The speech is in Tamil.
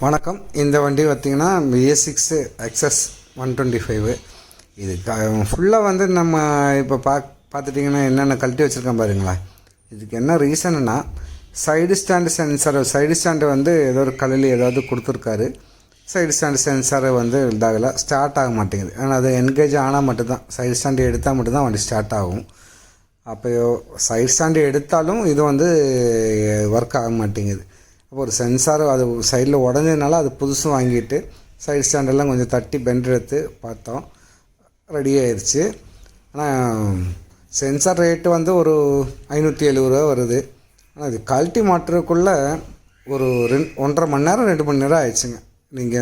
வணக்கம். இந்த வண்டி பார்த்திங்கன்னா BS6 XS 125. இது ஃபுல்லாக வந்து நம்ம இப்போ பார்த்துட்டிங்கன்னா என்னென்ன கழட்டி வச்சுருக்கேன் பாருங்களா. இதுக்கு என்ன ரீசன்னா சைடு ஸ்டாண்டு சைடு ஸ்டாண்டு வந்து ஏதோ ஒரு கல்லில் ஏதாவது கொடுத்துருக்காரு. சைடு ஸ்டாண்டு சென்சாரை வந்து இதாகலை, ஸ்டார்ட் ஆக மாட்டேங்குது. ஆனால் அது என்கேஜ் ஆனால் மட்டும்தான், சைடு ஸ்டாண்டு எடுத்தால் மட்டும்தான் வண்டி ஸ்டார்ட் ஆகும். அப்போ சைடு ஸ்டாண்டு எடுத்தாலும் இது வந்து ஒர்க் ஆக மாட்டேங்குது. அப்போ ஒரு சென்சார் அது சைடில் உடஞ்சதுனால அது புதுசு வாங்கிட்டு சைடு ஸ்டாண்டெல்லாம் கொஞ்சம் தட்டி பெண்ட் எடுத்து பார்த்தோம், ரெடி ஆயிடுச்சு. ஆனால் சென்சார் ரேட்டு வந்து ஒரு 570 ரூபா வருது. ஆனால் இது கழட்டி மாட்டுறதுக்குள்ளே ஒரு 1.5 மணி நேரம் 2 மணி நேரம் ஆயிடுச்சுங்க. நீங்கள்